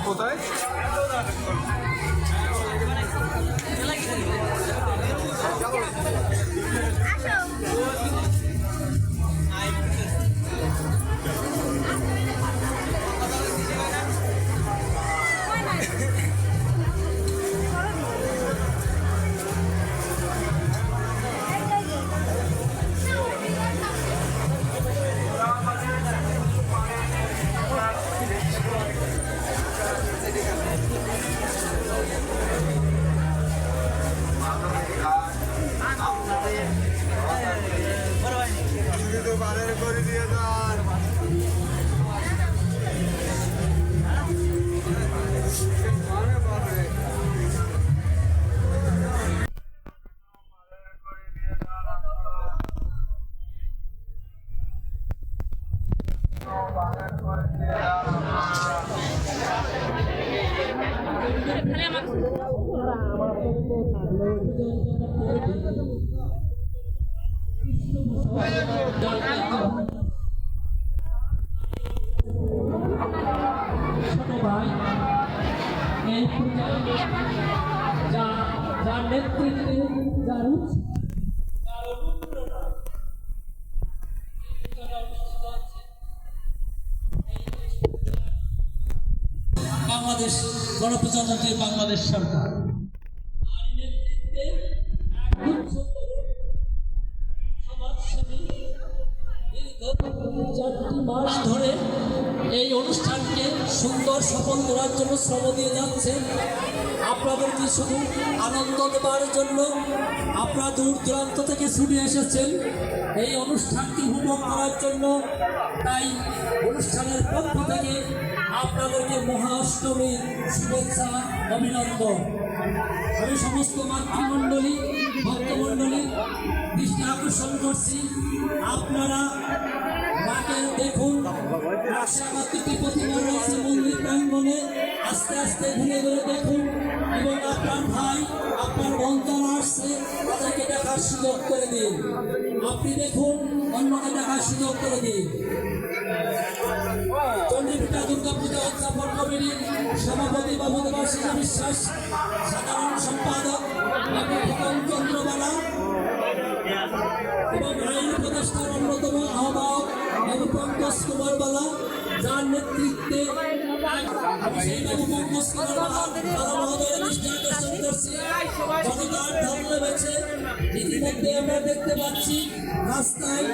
কোথায়? যার নেতৃত্বে বাংলাদেশ গণপ্রজাতন্ত্রী বাংলাদেশ সরকার চারটি মাস ধরে এই অনুষ্ঠানকে সুন্দর সফল করার জন্য শ্রম দিয়ে যাচ্ছে। আপনাদেরকে শুধু আনন্দ দেওয়ার জন্য আপনারা দূর দূরান্ত থেকে ছুটে এসেছেন এই অনুষ্ঠানটি উপভোগ করার জন্য। তাই অনুষ্ঠানের পক্ষ থেকে আপনাদেরকে মহাষ্টমীর শুভেচ্ছা অভিনন্দন। আমি সমস্ত মাতৃমণ্ডলী ভক্তমণ্ডলী দৃষ্টি আকর্ষণ করছি, আপনারা মাকে দেখুন। মাতৃত্ব প্রতিমা রয়েছে মন্দির প্রাঙ্গণে, আস্তে আস্তে ঘুরে ঘুরে দেখুন এবং আপনার ভাই আপনার বোন যারা আসছে তাদেরকে দেখার সুযোগ করে দিন। আপনি দেখুন, অন্যকে দেখার সুযোগ করে দিন। চন্ডীপীঠা দুর্গা পূজা উদযাপন কমিটির সভাপতি বাবু দেবাশিস বিশ্বাস, সাধারণ সম্পাদক বাবু খোকন চন্দ্রবালা এবং আইন উপদেষ্টার অন্যতম আহ্বায়ক বাবু পঙ্কজ কুমার বালা, যার নেতৃত্বে সেই বাবু পঙ্কজ কুমার বালা তারা মহোদয়ের দৃষ্টি আকর্ষণ করছে। জনতার ঢল নেমেছে, ইতিমধ্যে আমরা দেখতে পাচ্ছি রাস্তায়